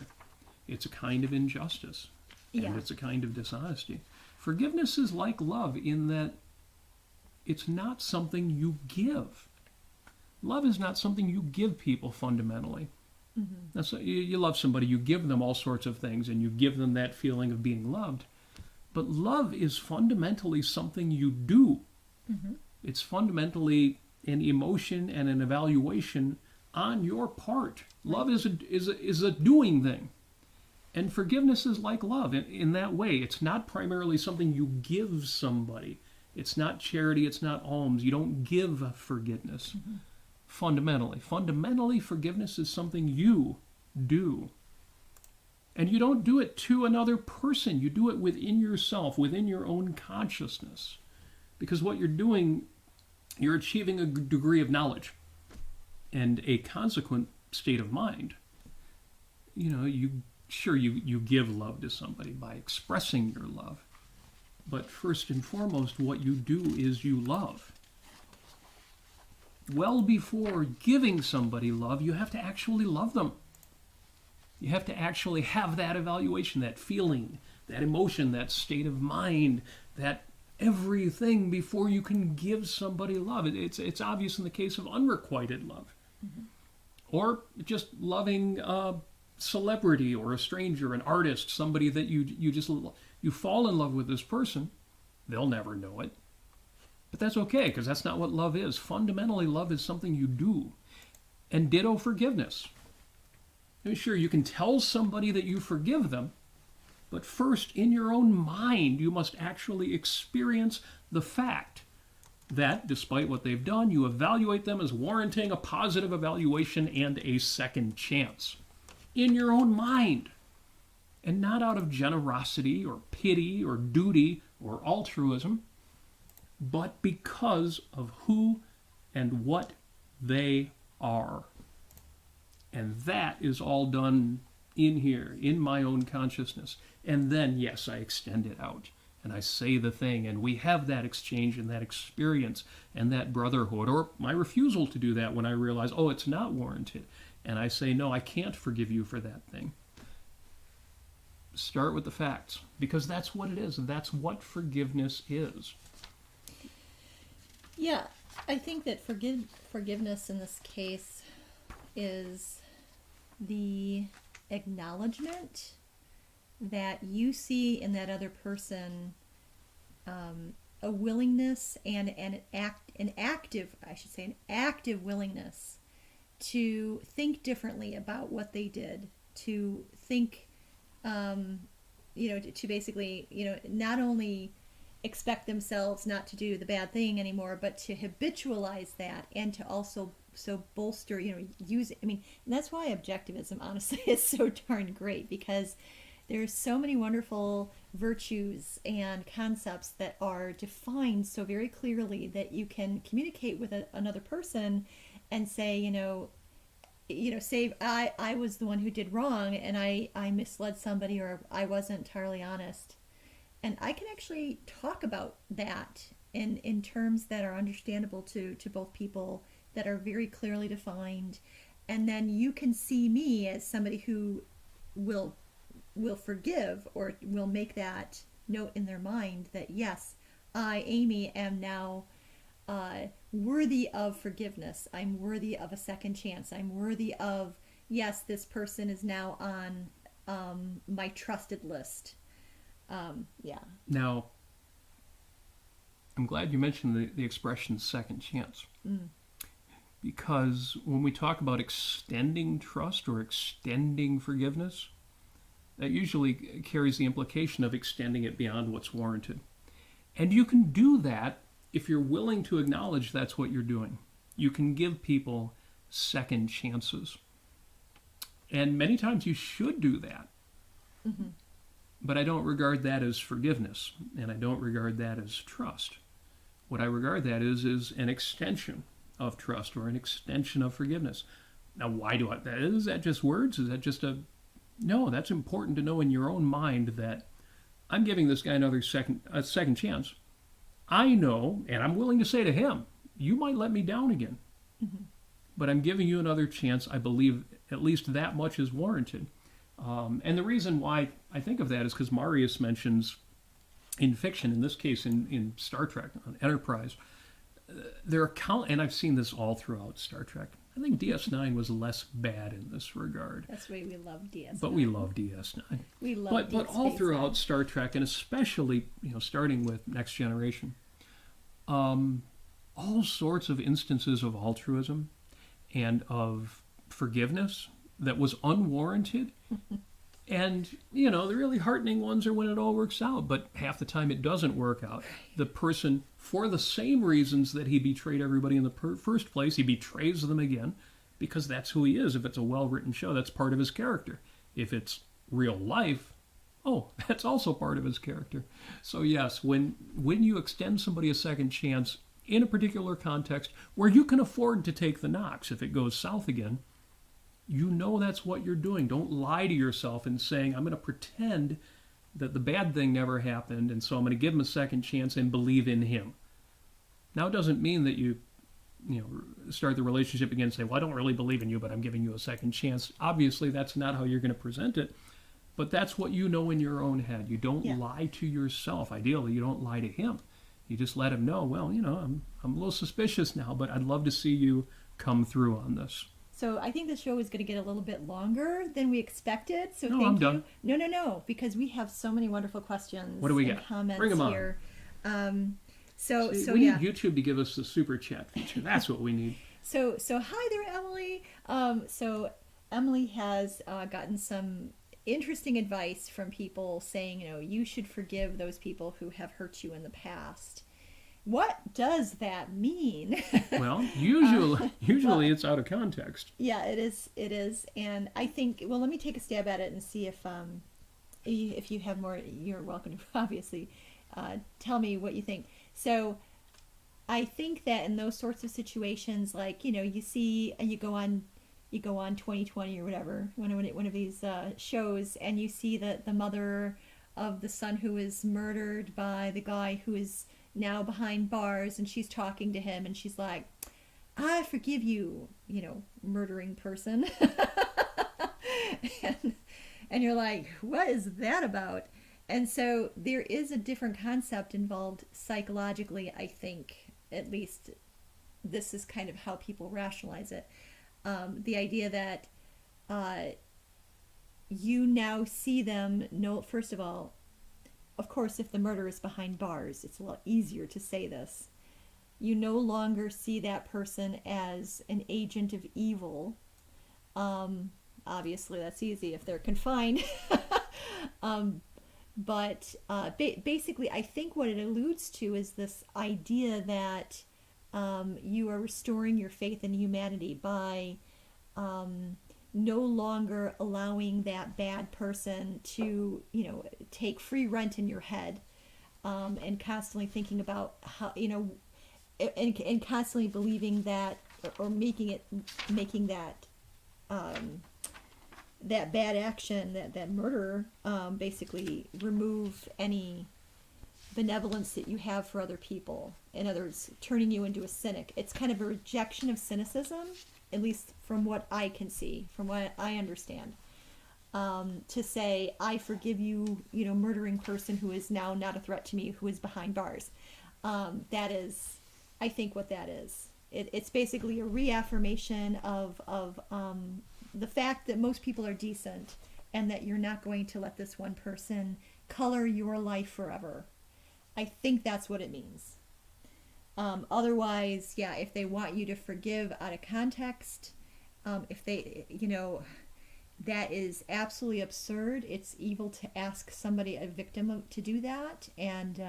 Speaker 1: It's a kind of injustice, and it's a kind of dishonesty. Forgiveness is like love in that it's not something you give. Love is not something you give people fundamentally. Mm-hmm. That's you love somebody, you give them all sorts of things, and you give them that feeling of being loved. But love is fundamentally something you do. Mm-hmm. It's fundamentally an emotion and an evaluation on your part. Right. Love is a doing thing. And forgiveness is like love in that way. It's not primarily something you give somebody. It's not charity, it's not alms. You don't give forgiveness. Mm-hmm. Fundamentally, forgiveness is something you do. And you don't do it to another person. You do it within yourself, within your own consciousness. Because what you're doing, you're achieving a degree of knowledge and a consequent state of mind. You give love to somebody by expressing your love. But first and foremost, what you do is you love. Well before giving somebody love, you have to actually love them. You have to actually have that evaluation, that feeling, that emotion, that state of mind, that everything before you can give somebody love. It's obvious in the case of unrequited love. Mm-hmm. Or just loving a celebrity or a stranger, an artist, somebody that you fall in love with this person. They'll never know it. But that's okay, because that's not what love is. Fundamentally, love is something you do. And ditto forgiveness. Sure, you can tell somebody that you forgive them, but first, in your own mind, you must actually experience the fact that, despite what they've done, you evaluate them as warranting a positive evaluation and a second chance in your own mind, and not out of generosity or pity or duty or altruism, but because of who and what they are. And that is all done in here, in my own consciousness. And then, yes, I extend it out. And I say the thing, and we have that exchange and that experience and that brotherhood, or my refusal to do that when I realize, oh, it's not warranted. And I say, no, I can't forgive you for that thing. Start with the facts, because that's what it is. That's what forgiveness is.
Speaker 2: Yeah, I think that forgiveness in this case is the acknowledgement that you see in that other person a willingness and an active willingness to think differently about what they did, to think, to basically, not only expect themselves not to do the bad thing anymore, but to habitualize that and to also bolster, use it. And that's why objectivism, honestly, is so darn great, because there's so many wonderful virtues and concepts that are defined so very clearly that you can communicate with another person and say, say I was the one who did wrong and I misled somebody, or I wasn't entirely honest. And I can actually talk about that in terms that are understandable to both people, that are very clearly defined. And then you can see me as somebody who will forgive, or will make that note in their mind that, yes, I, Amy, am now worthy of forgiveness. I'm worthy of a second chance. I'm worthy of, yes, this person is now on my trusted list. Yeah.
Speaker 1: Now, I'm glad you mentioned the expression second chance. Because when we talk about extending trust or extending forgiveness, that usually carries the implication of extending it beyond what's warranted. And you can do that if you're willing to acknowledge that's what you're doing. You can give people second chances. And many times you should do that. Mm-hmm. But I don't regard that as forgiveness, and I don't regard that as trust. What I regard that is an extension of trust, or an extension of forgiveness. Now, why do I? Is that just words? Is that just No, that's important to know in your own mind, that I'm giving this guy a second chance. I know, and I'm willing to say to him, you might let me down again. Mm-hmm. But I'm giving you another chance. I believe at least that much is warranted. And the reason why I think of that is because Marius mentions in fiction, in this case in Star Trek, on Enterprise, and I've seen this all throughout Star Trek. I think DS9 was less bad in this regard.
Speaker 2: That's why we love DS9.
Speaker 1: But we love DS9.
Speaker 2: We love
Speaker 1: But all throughout Star Trek, and especially, starting with Next Generation, all sorts of instances of altruism and of forgiveness that was unwarranted. And, the really heartening ones are when it all works out, but half the time it doesn't work out. The person, for the same reasons that he betrayed everybody in the first place, he betrays them again, because that's who he is. If it's a well-written show, that's part of his character. If it's real life, that's also part of his character. So yes, when you extend somebody a second chance in a particular context where you can afford to take the knocks if it goes south again, that's what you're doing. Don't lie to yourself and saying, I'm going to pretend that the bad thing never happened, and so I'm going to give him a second chance and believe in him. Now, it doesn't mean that you start the relationship again and say, well, I don't really believe in you, but I'm giving you a second chance. Obviously, that's not how you're going to present it, but that's what you know in your own head. You don't lie to yourself. Ideally, you don't lie to him. You just let him know, well, I'm a little suspicious now, but I'd love to see you come through on this.
Speaker 2: So I think the show is going to get a little bit longer than we expected. So
Speaker 1: no,
Speaker 2: thank
Speaker 1: I'm
Speaker 2: you.
Speaker 1: Done.
Speaker 2: No, because we have so many wonderful questions.
Speaker 1: What do we
Speaker 2: and
Speaker 1: got?
Speaker 2: Comments
Speaker 1: Bring them on.
Speaker 2: here.
Speaker 1: We need YouTube to give us the super chat feature. That's what we need.
Speaker 2: So hi there, Emily. So Emily has gotten some interesting advice from people saying, you should forgive those people who have hurt you in the past. what does that mean?
Speaker 1: Well, usually it's out of context.
Speaker 2: Yeah, it is. And I think, well, let me take a stab at it and see if you have more. You're welcome to obviously tell me what you think. So I think that in those sorts of situations, like, you go on 2020 or whatever, one of these shows, and you see the mother of the son who was murdered by the guy who is now behind bars, and she's talking to him, and she's like, I forgive you, murdering person. and you're like, what is that about? And so there is a different concept involved psychologically, I think. At least this is kind of how people rationalize it. The idea that you now see them, first of all, of course, if the murderer is behind bars, it's a lot easier to say this. You no longer see that person as an agent of evil. Obviously, that's easy if they're confined. But basically, I think what it alludes to is this idea that you are restoring your faith in humanity by no longer allowing that bad person to, take free rent in your head, and constantly thinking about how, and constantly believing that, or making that that bad action, that murder, basically remove any benevolence that you have for other people. In other words, turning you into a cynic. It's kind of a rejection of cynicism, at least from what I can see, from what I understand. To say, I forgive you, murdering person who is now not a threat to me, who is behind bars. That is, I think, what that is. It's basically a reaffirmation of the fact that most people are decent, and that you're not going to let this one person color your life forever. I think that's what it means. Otherwise, yeah, if they want you to forgive out of context, if they, that is absolutely absurd. It's evil to ask somebody, a victim, to do that, and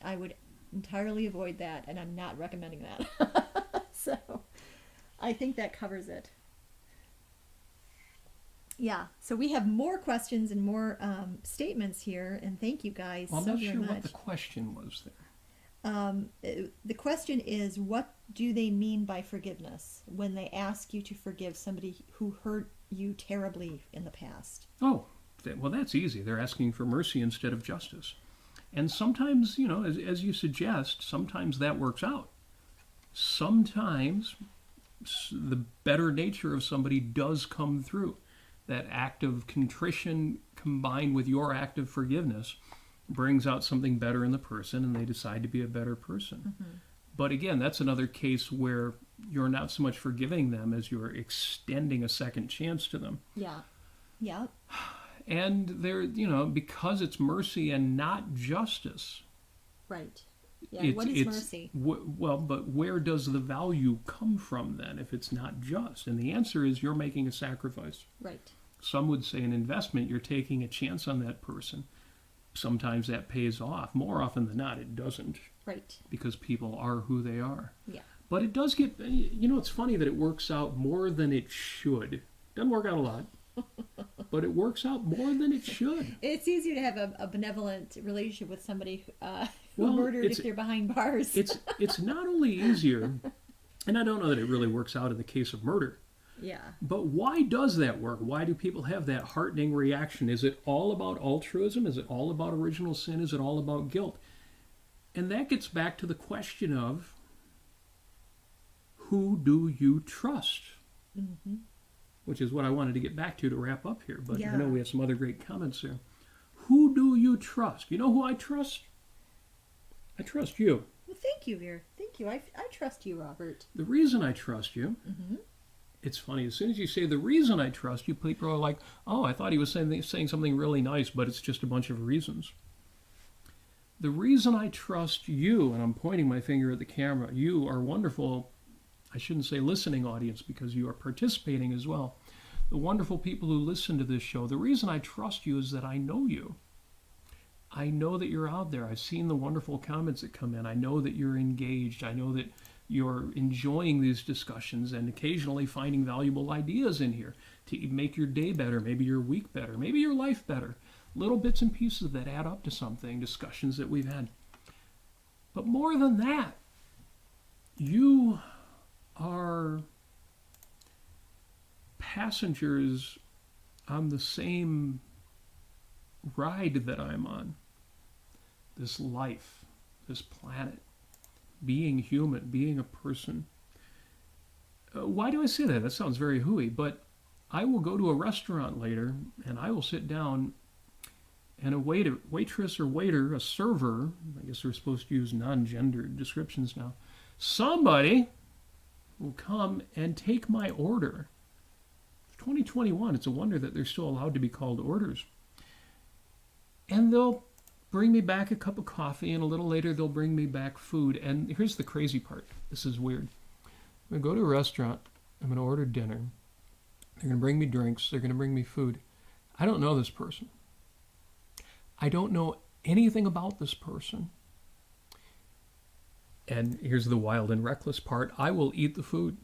Speaker 2: I would entirely avoid that, and I'm not recommending that. So I think that covers it. Yeah, so we have more questions and more statements here, and thank you guys
Speaker 1: well, I'm
Speaker 2: so
Speaker 1: not
Speaker 2: very
Speaker 1: sure
Speaker 2: much.
Speaker 1: what the question was there.
Speaker 2: The question is, what do they mean by forgiveness when they ask you to forgive somebody who hurt you terribly in the past?
Speaker 1: Oh, well, that's easy. They're asking for mercy instead of justice. And sometimes, as you suggest, sometimes that works out. Sometimes the better nature of somebody does come through. That act of contrition combined with your act of forgiveness brings out something better in the person, and they decide to be a better person. Mm-hmm. But again, that's another case where you're not so much forgiving them as you're extending a second chance to them.
Speaker 2: Yeah. Yeah.
Speaker 1: And they're, because it's mercy and not justice.
Speaker 2: Right. Yeah. What is mercy?
Speaker 1: Well, but where does the value come from then if it's not just? And the answer is you're making a sacrifice.
Speaker 2: Right.
Speaker 1: Some would say an investment. You're taking a chance on that person. Sometimes that pays off. More often than not, it doesn't.
Speaker 2: Right. Because
Speaker 1: people are who they are.
Speaker 2: Yeah.
Speaker 1: But it does get, it's funny that it works out more than it should. Doesn't work out a lot. But it works out more than it should.
Speaker 2: It's easier to have a benevolent relationship with somebody who murdered if they're behind bars.
Speaker 1: It's not only easier, and I don't know that it really works out in the case of murder.
Speaker 2: Yeah.
Speaker 1: But why does that work? Why do people have that heartening reaction? Is it all about altruism? Is it all about original sin? Is it all about guilt? And that gets back to the question of, who do you trust? Mm-hmm. Which is what I wanted to get back to wrap up here. But I know we have some other great comments there. Who do you trust? You know who I trust? I trust you.
Speaker 2: Well, thank you, Veer. Thank you. I trust you, Robert.
Speaker 1: The reason I trust you,
Speaker 2: mm-hmm.
Speaker 1: It's funny, as soon as you say the reason I trust you, people are like, oh, I thought he was saying something really nice, but it's just a bunch of reasons. The reason I trust you, and I'm pointing my finger at the camera, you are wonderful, I shouldn't say listening audience because you are participating as well. The wonderful people who listen to this show, the reason I trust you is that I know you. I know that you're out there. I've seen the wonderful comments that come in. I know that you're engaged. I know that you're enjoying these discussions and occasionally finding valuable ideas in here to make your day better, maybe your week better, maybe your life better. Little bits and pieces that add up to something, discussions that we've had. But more than that, you are passengers on the same ride that I'm on. This life, this planet, being human, being a person. Why do I say that? That sounds very hooey, but I will go to a restaurant later and I will sit down and a waitress or waiter, a server, I guess we're supposed to use non-gendered descriptions now, somebody will come and take my order. It's 2021, it's a wonder that they're still allowed to be called orders. And they'll bring me back a cup of coffee, and a little later they'll bring me back food. And here's the crazy part. This is weird. I'm going to go to a restaurant. I'm going to order dinner. They're going to bring me drinks. They're going to bring me food. I don't know this person. I don't know anything about this person. And here's the wild and reckless part. I will eat the food.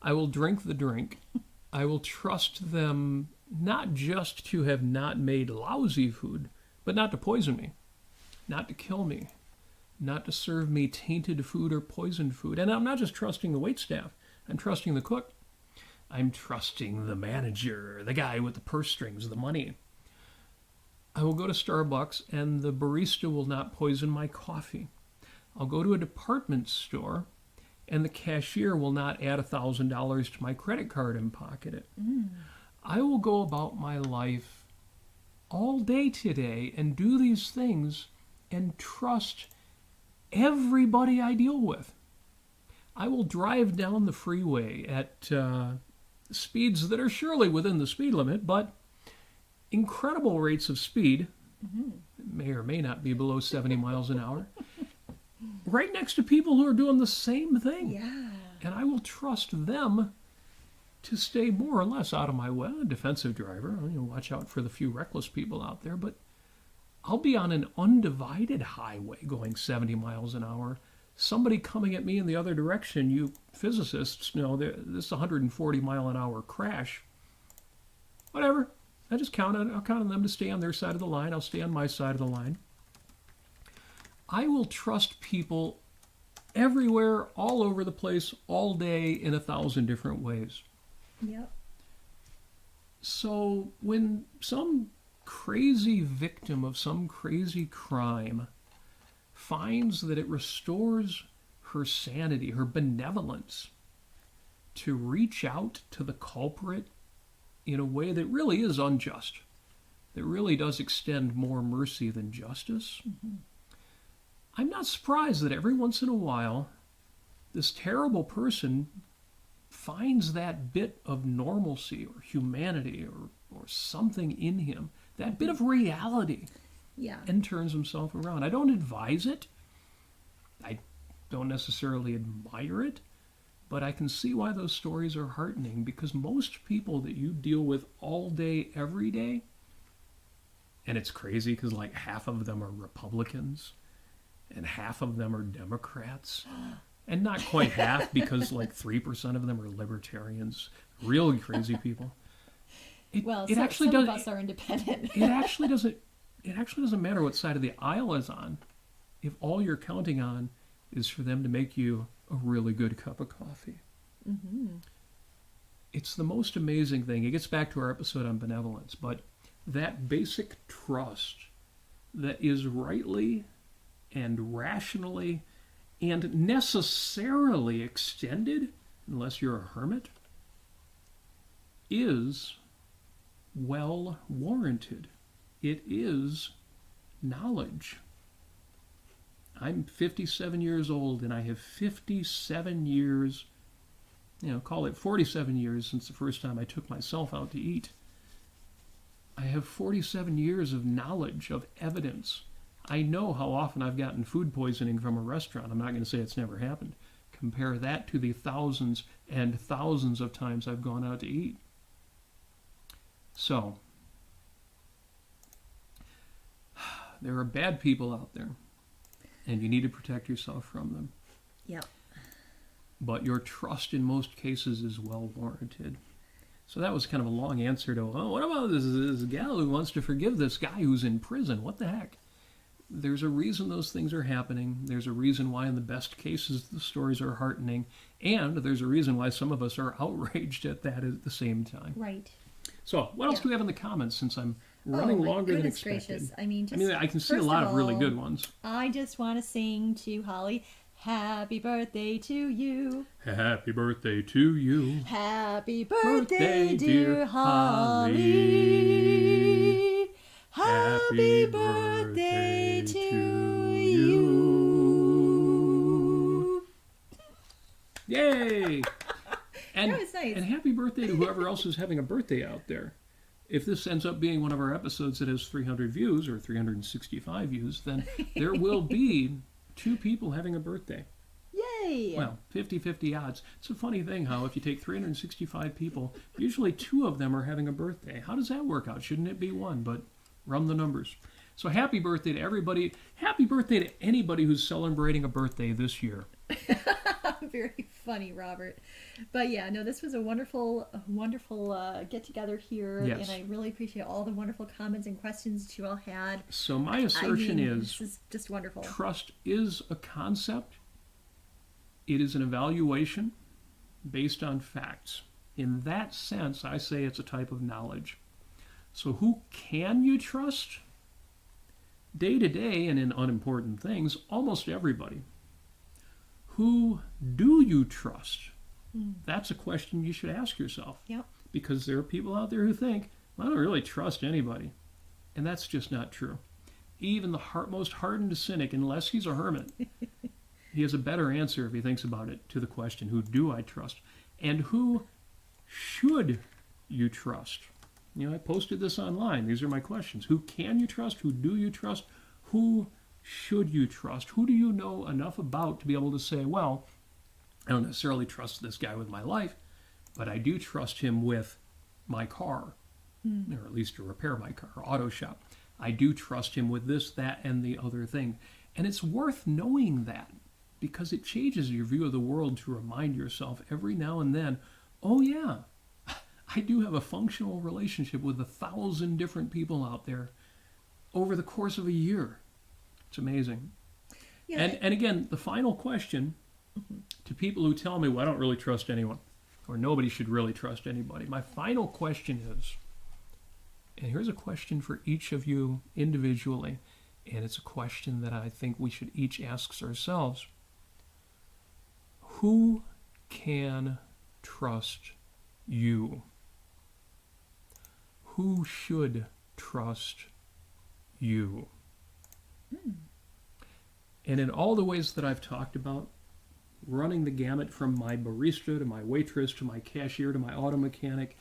Speaker 1: I will drink the drink. I will trust them not just to have not made lousy food, but not to poison me, not to kill me, not to serve me tainted food or poisoned food. And I'm not just trusting the waitstaff. I'm trusting the cook. I'm trusting the manager, the guy with the purse strings, the money. I will go to Starbucks and the barista will not poison my coffee. I'll go to a department store and the cashier will not add $1,000 to my credit card and pocket it. I will go about my life all day today and do these things and trust everybody I deal with. I will drive down the freeway at speeds that are surely within the speed limit, but incredible rates of speed, may or may not be below 70 miles an hour, right next to people who are doing the same thing.
Speaker 2: Yeah.
Speaker 1: And I will trust them to stay more or less out of my way. I'm a defensive driver. Watch out for the few reckless people out there, but I'll be on an undivided highway going 70 miles an hour. Somebody coming at me in the other direction, you physicists know this 140 mile an hour crash. Whatever. I'll count on them to stay on their side of the line. I'll stay on my side of the line. I will trust people everywhere, all over the place, all day in 1,000 different ways.
Speaker 2: Yep.
Speaker 1: So when some crazy victim of some crazy crime finds that it restores her sanity, her benevolence, to reach out to the culprit in a way that really is unjust, that really does extend more mercy than justice, I'm not surprised that every once in a while this terrible person finds that bit of normalcy or humanity or something in him, that bit of reality, and turns himself around. I don't advise it. I don't necessarily admire it, but I can see why those stories are heartening, because most people that you deal with all day, every day, and it's crazy because like half of them are Republicans and half of them are Democrats. And not quite half, because like 3% of them are libertarians, really crazy people.
Speaker 2: Some of us are independent.
Speaker 1: It actually doesn't matter what side of the aisle is on, if all you're counting on is for them to make you a really good cup of coffee. It's the most amazing thing. It gets back to our episode on benevolence, but that basic trust that is rightly and rationally and necessarily extended, unless you're a hermit, is well warranted. It is knowledge. I'm 57 years old, and I have 57 years, call it 47 years since the first time I took myself out to eat. I have 47 years of knowledge, of evidence. I know how often I've gotten food poisoning from a restaurant. I'm not going to say it's never happened. Compare that to the thousands and thousands of times I've gone out to eat. So, there are bad people out there, and you need to protect yourself from them.
Speaker 2: Yep.
Speaker 1: But your trust in most cases is well warranted. So that was kind of a long answer to, oh, what about this gal who wants to forgive this guy who's in prison? What the heck? There's a reason those things are happening. There's a reason why in the best cases the stories are heartening. And there's a reason why some of us are outraged at that at the same time.
Speaker 2: Right.
Speaker 1: So what else do we have in the comments since I'm running longer than expected?
Speaker 2: Gracious. I mean,
Speaker 1: I can see a lot of really good ones.
Speaker 2: I just want to sing to Holly, happy birthday to you.
Speaker 1: Happy birthday to you.
Speaker 2: Happy birthday, dear Holly. Happy birthday to you.
Speaker 1: Yay! And,
Speaker 2: that was nice.
Speaker 1: And happy birthday to whoever else is having a birthday out there. If this ends up being one of our episodes that has 300 views or 365 views, then there will be 2 people having a birthday.
Speaker 2: Yay!
Speaker 1: Well, 50-50 odds. It's a funny thing how if you take 365 people, usually 2 of them are having a birthday. How does that work out? Shouldn't it be 1? But run the numbers. So happy birthday to everybody. Happy birthday to anybody who's celebrating a birthday this year.
Speaker 2: Very funny, Robert. But yeah, no, this was a wonderful get-together here.
Speaker 1: Yes.
Speaker 2: And I really appreciate all the wonderful comments and questions that you all had.
Speaker 1: So my assertion
Speaker 2: this is just wonderful.
Speaker 1: Trust is a concept. It is an evaluation based on facts. In that sense, I say it's a type of knowledge. So who can you trust? Day to day and in unimportant things, almost everybody. Who do you trust? That's a question you should ask yourself.
Speaker 2: Yep.
Speaker 1: Because there are people out there who think, well, I don't really trust anybody. And that's just not true. Even the most hardened cynic, unless he's a hermit, he has a better answer if he thinks about it to the question, who do I trust? And who should you trust? You know, I posted this online. These are my questions. Who can you trust? Who do you trust? Who should you trust? Who do you know enough about to be able to say, well, I don't necessarily trust this guy with my life, but I do trust him with my car, or at least to repair my car, auto shop. I do trust him with this, that, and the other thing. And it's worth knowing that because it changes your view of the world to remind yourself every now and then, oh yeah, I do have a functional relationship with 1,000 different people out there over the course of a year. It's amazing. Yeah. And again, the final question to people who tell me, well, I don't really trust anyone, or nobody should really trust anybody. My final question is, and here's a question for each of you individually, and it's a question that I think we should each ask ourselves. Who can trust you? Who should trust you? And in all the ways that I've talked about, running the gamut from my barista to my waitress to my cashier to my auto mechanic,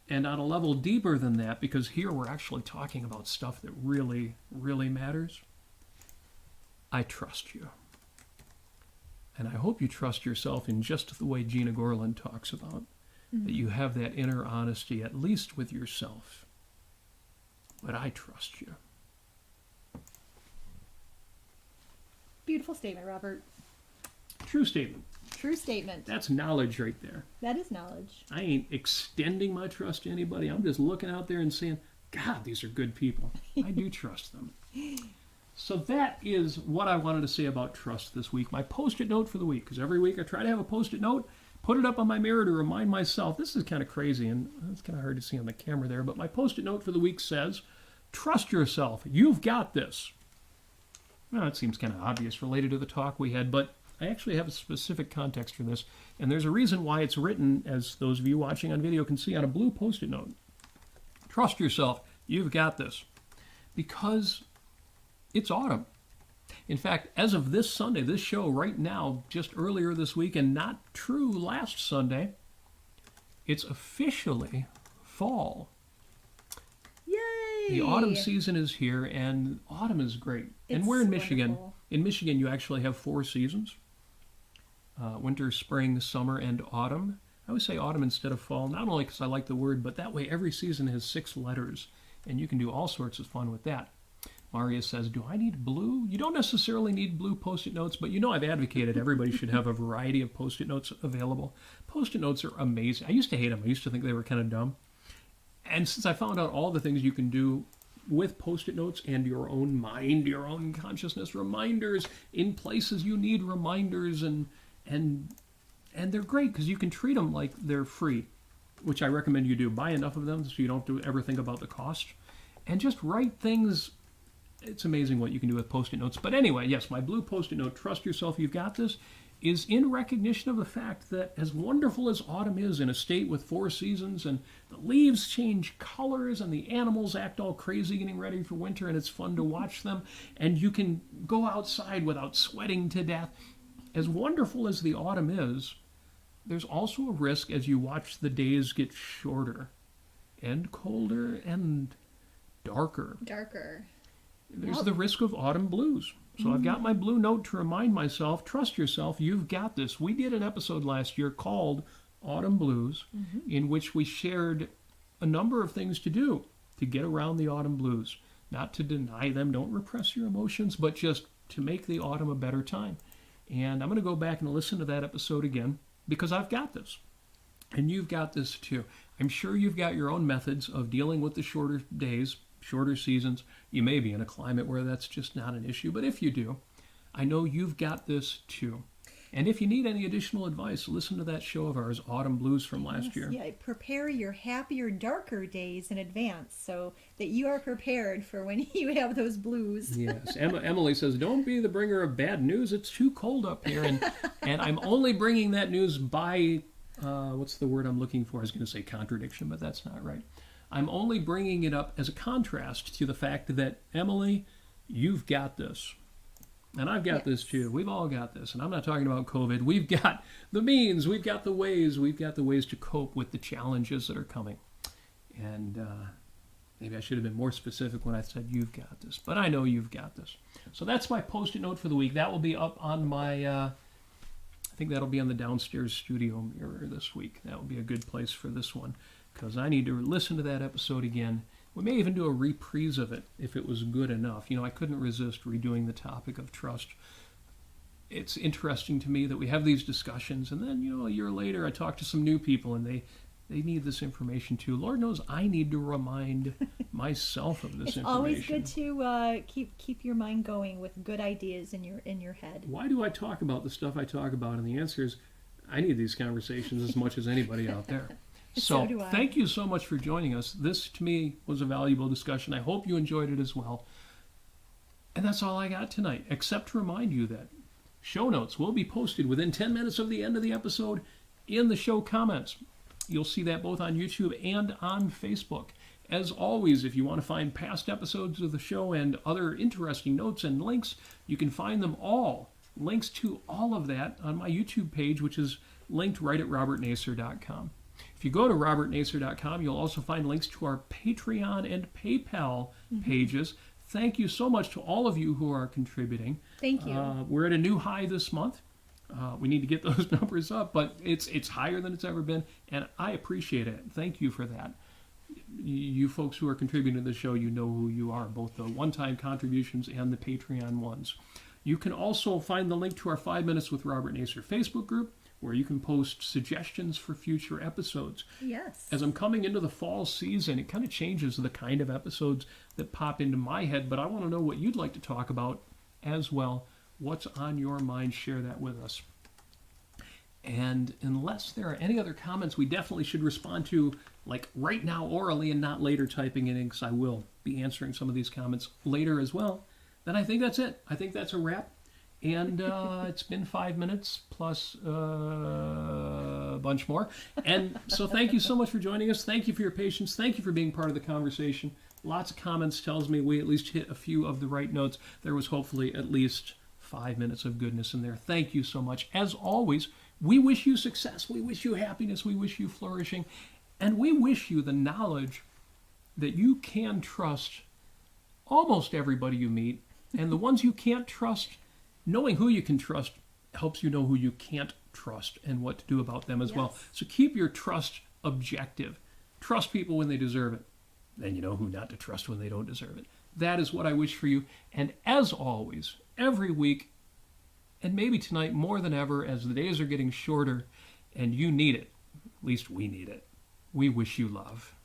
Speaker 1: and on a level deeper than that, because here we're actually talking about stuff that really, really matters, I trust you. And I hope you trust yourself in just the way Gena Gorlin talks about, that you have that inner honesty, at least with yourself. But I trust you.
Speaker 2: Beautiful statement, Robert.
Speaker 1: True statement.
Speaker 2: True statement.
Speaker 1: That's knowledge right there.
Speaker 2: That is knowledge.
Speaker 1: I ain't extending my trust to anybody. I'm just looking out there and saying, God, these are good people. I do trust them. So that is what I wanted to say about trust this week. My Post-it note for the week, because every week I try to have a Post-it note, put it up on my mirror to remind myself. This is kind of crazy, and it's kind of hard to see on the camera there, but my Post-it note for the week says, trust yourself. You've got this. Well, it seems kind of obvious related to the talk we had, but I actually have a specific context for this, and there's a reason why it's written, as those of you watching on video can see, on a blue Post-it note. Trust yourself. You've got this. Because it's autumn. In fact, as of this Sunday, this show right now, just earlier this week, and not true last Sunday, it's officially fall.
Speaker 2: Yay!
Speaker 1: The autumn season is here, and autumn is great. And we're in Michigan.
Speaker 2: Wonderful.
Speaker 1: In Michigan, you actually have 4 seasons. Winter, spring, summer, and autumn. I always say autumn instead of fall, not only because I like the word, but that way every season has 6 letters, and you can do all sorts of fun with that. Maria says, do I need blue? You don't necessarily need blue Post-it notes, but you know I've advocated everybody should have a variety of Post-it notes available. Post-it notes are amazing. I used to hate them. I used to think they were kind of dumb. And since I found out all the things you can do with Post-it notes and your own mind, your own consciousness, reminders in places you need reminders, and they're great because you can treat them like they're free, which I recommend you do. Buy enough of them so you don't ever think about the cost. And just write things. It's amazing what you can do with Post-it notes. But anyway, yes, my blue Post-it note, Trust Yourself, You've Got This, is in recognition of the fact that as wonderful as autumn is in a state with 4 seasons, and the leaves change colors and the animals act all crazy getting ready for winter, and it's fun to watch them, and you can go outside without sweating to death. As wonderful as the autumn is, there's also a risk as you watch the days get shorter and colder and darker. There's the risk of autumn blues. So I've got my blue note to remind myself, trust yourself, you've got this. We did an episode last year called Autumn Blues, in which we shared a number of things to do to get around the autumn blues. Not to deny them, don't repress your emotions, but just to make the autumn a better time. And I'm going to go back and listen to that episode again, because I've got this. And you've got this too. I'm sure you've got your own methods of dealing with the shorter days, shorter seasons. You may be in a climate where that's just not an issue, but if you do, I know you've got this too. And if you need any additional advice, listen to that show of ours, Autumn Blues, from last year.
Speaker 2: Yeah, prepare your happier, darker days in advance so that you are prepared for when you have those blues.
Speaker 1: Yes. Emily says, don't be the bringer of bad news. It's too cold up here. And I'm only bringing that news by, what's the word I'm looking for? I was going to say contradiction, but that's not right. I'm only bringing it up as a contrast to the fact that, Emily, you've got this. And I've got this too. We've all got this. And I'm not talking about COVID. We've got the means. We've got the ways. We've got the ways to cope with the challenges that are coming. And maybe I should have been more specific when I said you've got this. But I know you've got this. So that's my Post-it note for the week. That will be up on my, I think that'll be on the downstairs studio mirror this week. That will be a good place for this one, because I need to listen to that episode again. We may even do a reprise of it if it was good enough. You know, I couldn't resist redoing the topic of trust. It's interesting to me that we have these discussions, and then, you know, a year later I talk to some new people, and they need this information too. Lord knows I need to remind myself of this information. It's
Speaker 2: always good to keep your mind going with good ideas in your head.
Speaker 1: Why do I talk about the stuff I talk about? And the answer is, I need these conversations as much as anybody out there. So thank you so much for joining us. This, to me, was a valuable discussion. I hope you enjoyed it as well. And that's all I got tonight, except to remind you that show notes will be posted within 10 minutes of the end of the episode in the show comments. You'll see that both on YouTube and on Facebook. As always, if you want to find past episodes of the show and other interesting notes and links, you can find them all. Links to all of that on my YouTube page, which is linked right at robertnasir.com. If you go to robertnasir.com, you'll also find links to our Patreon and PayPal pages. Thank you so much to all of you who are contributing.
Speaker 2: Thank you.
Speaker 1: We're at a new high this month. We need to get those numbers up, but it's higher than it's ever been, and I appreciate it. Thank you for that. You folks who are contributing to the show, you know who you are, both the one-time contributions and the Patreon ones. You can also find the link to our 5 Minutes with Robert Nasir Facebook group, where you can post suggestions for future episodes.
Speaker 2: Yes.
Speaker 1: As I'm coming into the fall season, it kind of changes the kind of episodes that pop into my head, but I want to know what you'd like to talk about as well. What's on your mind? Share that with us. And unless there are any other comments we definitely should respond to, like right now orally and not later typing it in, because I will be answering some of these comments later as well, then I think that's it. I think that's a wrap. And it's been 5 minutes plus a bunch more. And so thank you so much for joining us. Thank you for your patience. Thank you for being part of the conversation. Lots of comments tells me we at least hit a few of the right notes. There was hopefully at least 5 minutes of goodness in there. Thank you so much. As always, we wish you success. We wish you happiness. We wish you flourishing. And we wish you the knowledge that you can trust almost everybody you meet. And the ones you can't trust, knowing who you can trust helps you know who you can't trust and what to do about them as well. So keep your trust objective. Trust people when they deserve it. then you know who not to trust when they don't deserve it. That is what I wish for you. And as always, every week, and maybe tonight more than ever, as the days are getting shorter and you need it, at least we need it, we wish you love.